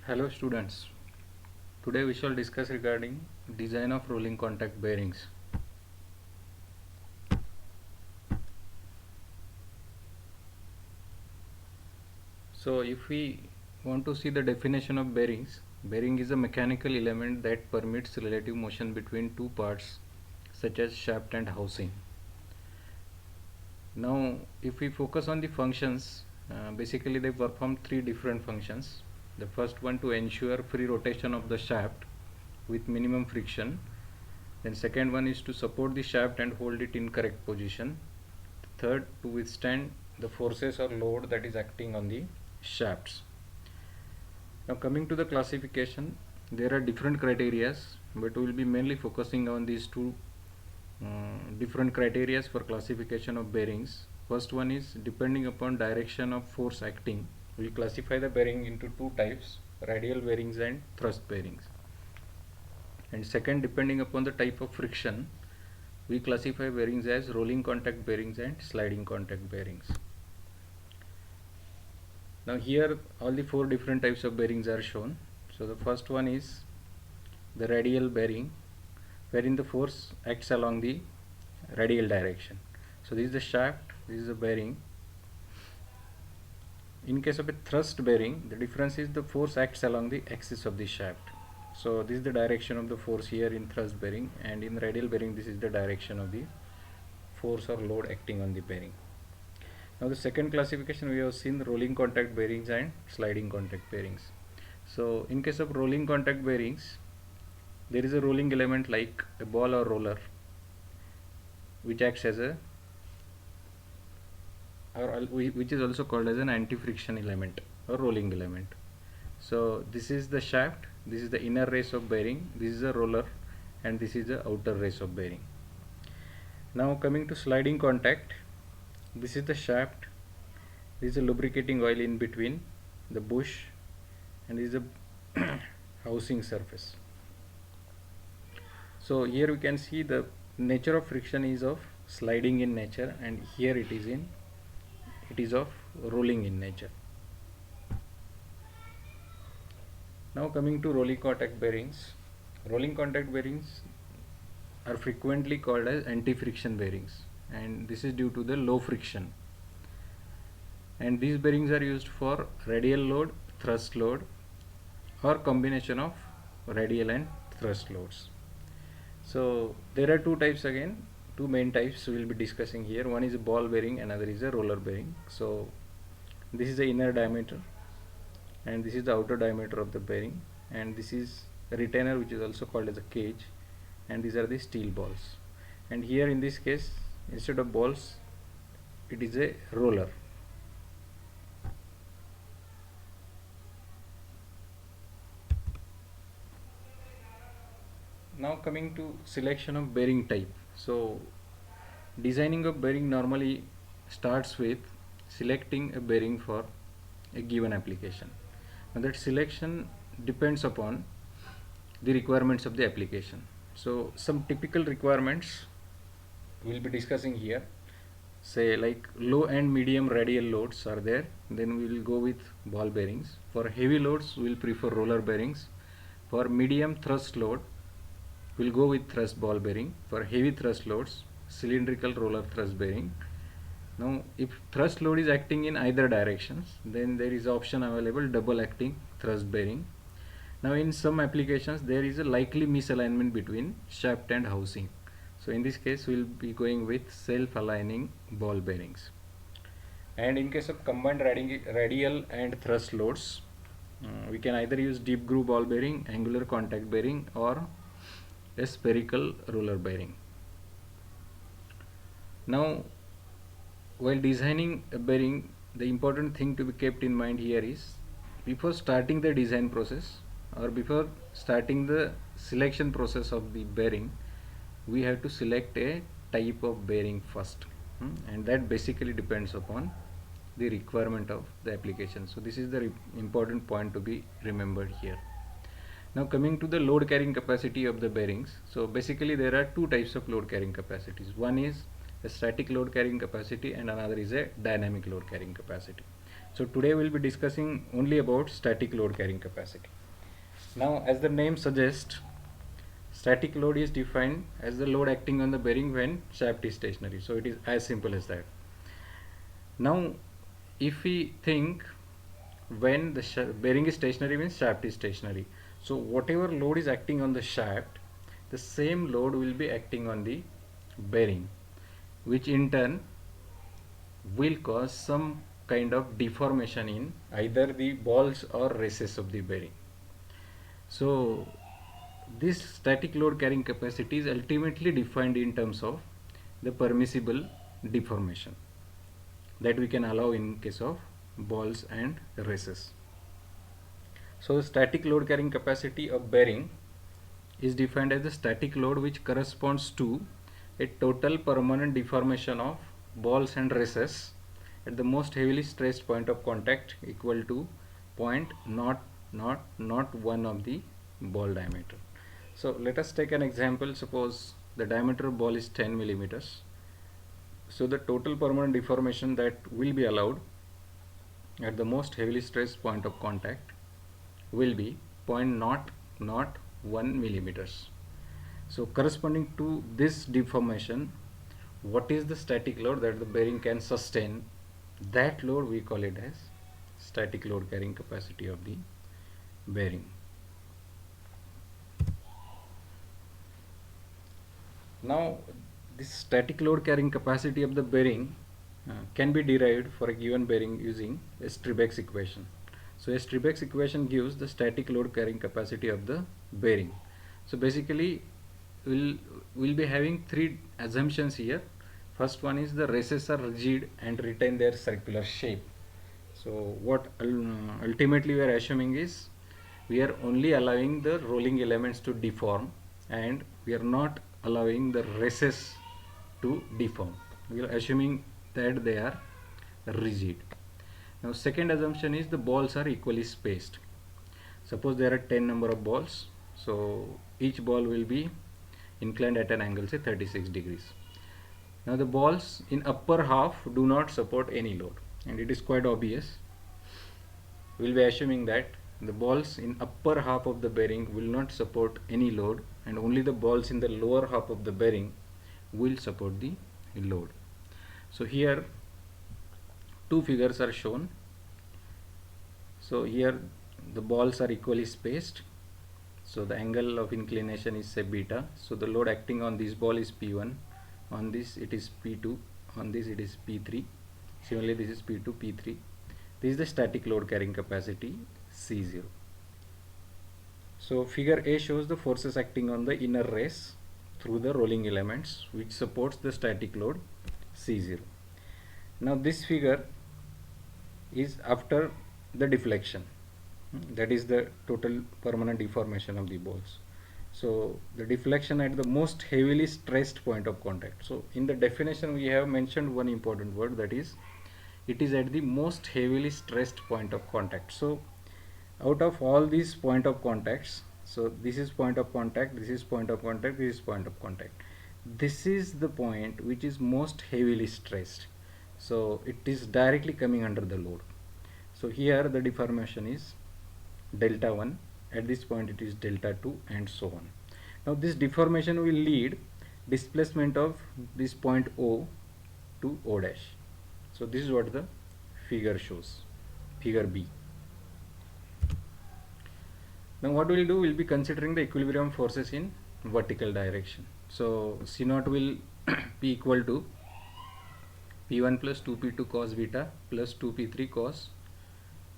Hello students, today we shall discuss regarding design of rolling contact bearings. So if we want to see the definition of bearings, bearing is a mechanical element that permits relative motion between two parts such as shaft and housing. Now if we focus on the functions, basically they perform three different functions. The first one to ensure free rotation of the shaft with minimum friction. Then second one is to support the shaft and hold it in correct position. Third, to withstand the forces or load that is acting on the shafts. Now coming to the classification, there are different criterias, but we will be mainly focusing on these two different criterias for classification of bearings. First one is depending upon direction of force acting. We will classify the bearing into two types, radial bearings and thrust bearings. And second, depending upon the type of friction, we classify bearings as rolling contact bearings and sliding contact bearings. Now here all the four different types of bearings are shown. So the first one is the radial bearing, wherein the force acts along the radial direction. So this is the shaft, this is the bearing. In case of a thrust bearing, the difference is the force acts along the axis of the shaft. So this is the direction of the force here in thrust bearing, and in radial bearing this is the direction of the force or load acting on the bearing. Now the second classification, we have seen rolling contact bearings and sliding contact bearings. So in case of rolling contact bearings, there is a rolling element like a ball or roller which acts as a which is also called as an anti-friction element or rolling element. So this is the shaft, this is the inner race of bearing, this is a roller, and this is the outer race of bearing. Now coming to sliding contact, this is the shaft, this is a lubricating oil in between the bush, and this is the housing surface. So here we can see the nature of friction is of sliding in nature, and here it is of rolling in nature. Now coming to rolling contact bearings. Rolling contact bearings are frequently called as anti-friction bearings, and this is due to the low friction. And these bearings are used for radial load, thrust load, or combination of radial and thrust loads. So there are two types again, two main types we will be discussing here. One is a ball bearing, another is a roller bearing. So this is the inner diameter, and this is the outer diameter of the bearing, and this is a retainer which is also called as a cage, and these are the steel balls. And here in this case, instead of balls, it is a roller. Now coming to selection of bearing type. So designing a bearing normally starts with selecting a bearing for a given application. Now that selection depends upon the requirements of the application. So some typical requirements we'll be discussing here. Say like low and medium radial loads are there, then we will go with ball bearings. For heavy loads we will prefer roller bearings. For medium thrust load we'll go with thrust ball bearing. For heavy thrust loads, cylindrical roller thrust bearing. Now if thrust load is acting in either directions, then there is option available double acting thrust bearing. Now in some applications there is a likely misalignment between shaft and housing. So in this case we will be going with self-aligning ball bearings. And in case of combined radial and thrust loads, we can either use deep groove ball bearing, angular contact bearing, or a spherical roller bearing. Now while designing a bearing, the important thing to be kept in mind here is before starting the design process or before starting the selection process of the bearing, we have to select a type of bearing first, and that basically depends upon the requirement of the application. So this is the important point to be remembered here. Now coming to the load carrying capacity of the bearings. So basically there are two types of load carrying capacities. One is a static load carrying capacity and another is a dynamic load carrying capacity. So today we'll be discussing only about static load carrying capacity. Now, as the name suggests, static load is defined as the load acting on the bearing when shaft is stationary. So it is as simple as that. Now, if we think when the bearing is stationary means shaft is stationary. So whatever load is acting on the shaft, the same load will be acting on the bearing, which in turn will cause some kind of deformation in either the balls or races of the bearing. So this static load carrying capacity is ultimately defined in terms of the permissible deformation that we can allow in case of balls and races. So the static load carrying capacity of bearing is defined as the static load which corresponds to a total permanent deformation of balls and races at the most heavily stressed point of contact equal to 0.001 of the ball diameter. So let us take an example. Suppose the diameter of ball is 10 millimeters. So the total permanent deformation that will be allowed at the most heavily stressed point of contact will be 0.001 millimeters. So corresponding to this deformation, what is the static load that the bearing can sustain? That load we call it as static load carrying capacity of the bearing. Now this static load carrying capacity of the bearing can be derived for a given bearing using a Strebek's equation. So a Strebek's equation gives the static load carrying capacity of the bearing. So basically we'll be having three assumptions here. First one is the races are rigid and retain their circular shape. So what ultimately we are assuming is we are only allowing the rolling elements to deform and we are not allowing the races to deform. We are assuming that they are rigid. Now second assumption is the balls are equally spaced. Suppose there are 10 number of balls, so each ball will be inclined at an angle say 36 degrees. Now the balls in upper half do not support any load, and it is quite obvious. We will be assuming that the balls in upper half of the bearing will not support any load and only the balls in the lower half of the bearing will support the load. So here two figures are shown. So here the balls are equally spaced, so the angle of inclination is say beta, so the load acting on this ball is P1, on this it is P2, on this it is P3, similarly this is P2, P3. This is the static load carrying capacity C0. So figure A shows the forces acting on the inner race through the rolling elements which supports the static load C0. Now this figure is after the deflection, that is the total permanent deformation of the balls. So the deflection at the most heavily stressed point of contact. So in the definition we have mentioned one important word, that is it is at the most heavily stressed point of contact. So out of all these point of contacts, so this is point of contact, this is point of contact, this is point of contact, this is the point which is most heavily stressed, so it is directly coming under the load. So here the deformation is delta 1, at this point it is delta 2, and so on. Now this deformation will lead displacement of this point O to O dash. So this is what the figure shows, figure B. Now what we will do, we will be considering the equilibrium forces in vertical direction. So C0 will be equal to P1 plus 2P2 cos beta plus 2P3 cos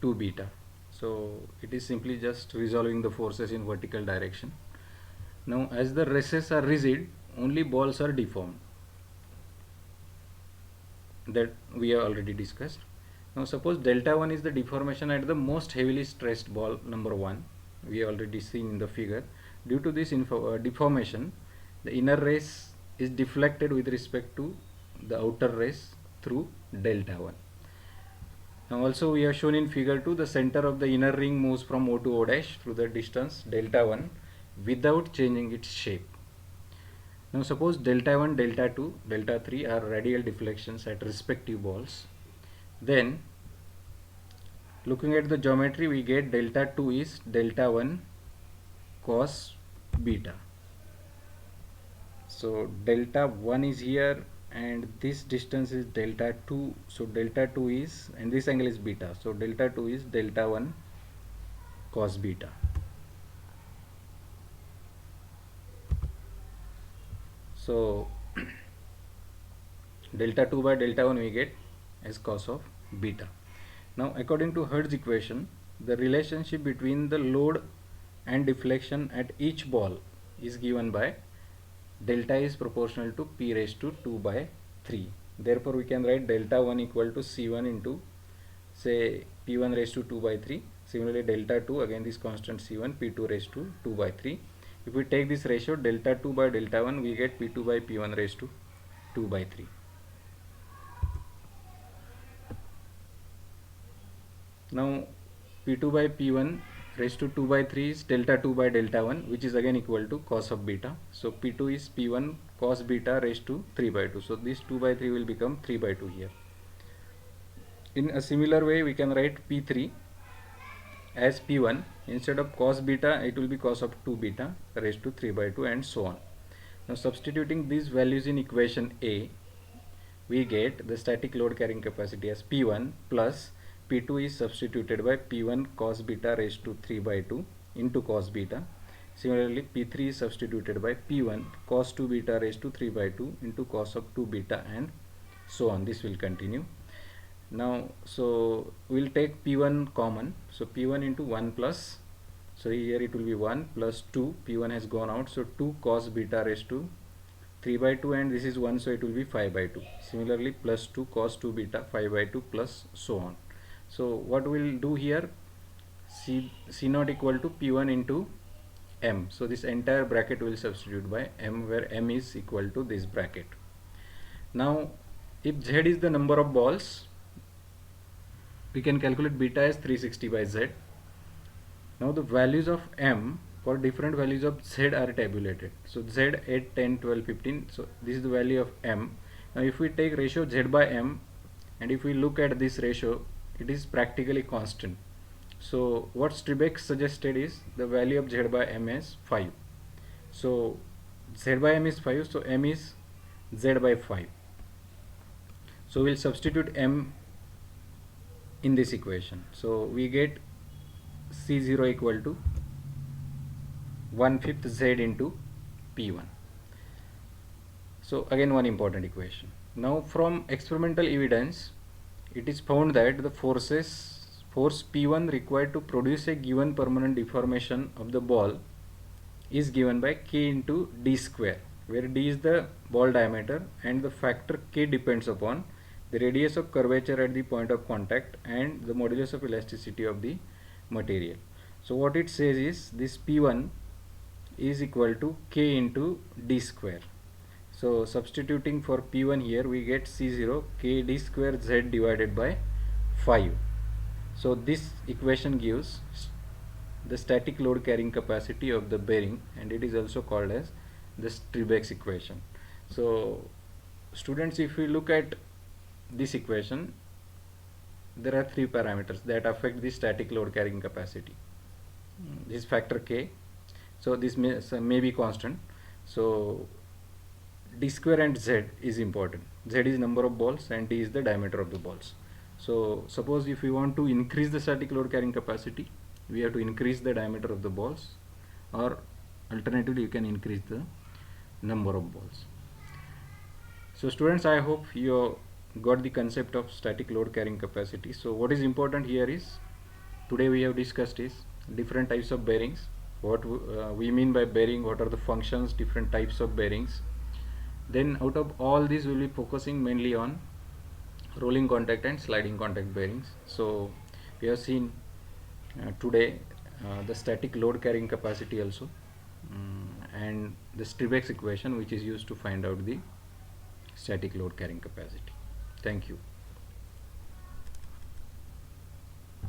2 beta. So it is simply just resolving the forces in vertical direction. Now as the races are rigid, only balls are deformed, that we have already discussed. Now suppose delta 1 is the deformation at the most heavily stressed ball number 1, we have already seen in the figure. Due to this deformation, the inner race is deflected with respect to the outer race through delta 1. Now also we have shown in figure 2, the center of the inner ring moves from O to O dash through the distance delta 1 without changing its shape. Now suppose delta 1, delta 2, delta 3 are radial deflections at respective balls, then looking at the geometry, we get delta 2 is delta 1 cos beta. So delta 1 is here and this distance is delta 2, so delta 2 is, and this angle is beta, so delta 2 is delta 1 cos beta. So delta 2 by delta 1 we get as cos of beta. Now according to Hertz equation, the relationship between the load and deflection at each ball is given by delta is proportional to p raised to 2 by 3. Therefore we can write delta 1 equal to c1 into say p1 raised to 2 by 3. Similarly delta 2, again this constant c1, p2 raised to 2 by 3. If we take this ratio delta 2 by delta 1, we get p2 by p1 raised to 2 by 3. Now p2 by p1 raised to 2 by 3 is delta 2 by delta 1, which is again equal to cos of beta. So p2 is p1 cos beta raised to 3 by 2. So this 2 by 3 will become 3 by 2 here. In a similar way, we can write p3 as p1. Instead of cos beta, it will be cos of 2 beta raised to 3 by 2 and so on. Now substituting these values in equation A, we get the static load carrying capacity as p1 plus p2 is substituted by p1 cos beta raised to 3 by 2 into cos beta. Similarly p3 is substituted by p1 cos 2 beta raised to 3 by 2 into cos of 2 beta and so on. This will continue. Now so we'll take p1 common, so p1 into 1 plus, so here it will be 1 plus 2, p1 has gone out, so 2 cos beta raised to 3 by 2 and this is 1, so it will be 5 by 2. Similarly plus 2 cos 2 beta 5 by 2 plus so on. So what we'll do here, c naught equal to p1 into m, so this entire bracket will substitute by m, where m is equal to this bracket. Now if z is the number of balls, we can calculate beta as 360 by z. Now the values of m for different values of z are tabulated. So z 8, 10, 12, 15, so this is the value of m. Now if we take ratio z by m and if we look at this ratio, it is practically constant. So what Strebeck suggested is the value of z by m is 5. So z by m is 5, so m is z by 5. So we'll substitute m in this equation. So we get C0 equal to 1/5 z into P1. So again one important equation. Now from experimental evidence, it is found that the force P1 required to produce a given permanent deformation of the ball is given by k into d square, where d is the ball diameter and the factor k depends upon the radius of curvature at the point of contact and the modulus of elasticity of the material. So what it says is this P1 is equal to k into d square. So substituting for P1 here, we get C0 k d square z divided by 5. So this equation gives the static load carrying capacity of the bearing, and it is also called as the Strebeck's equation. So students, if we look at this equation, there are three parameters that affect the static load carrying capacity. This factor k, so this may be constant, so d square and z is important. Z is number of balls and d is the diameter of the balls. So suppose if we want to increase the static load carrying capacity, we have to increase the diameter of the balls, or alternatively you can increase the number of balls. So students, I hope you got the concept of static load carrying capacity. So what is important here is, today we have discussed is different types of bearings, what we mean by bearing, what are the functions, different types of bearings. Then out of all these, we will be focusing mainly on rolling contact and sliding contact bearings. So we have seen today the static load carrying capacity also, and the Strebeck's equation, which is used to find out the static load carrying capacity. Thank you.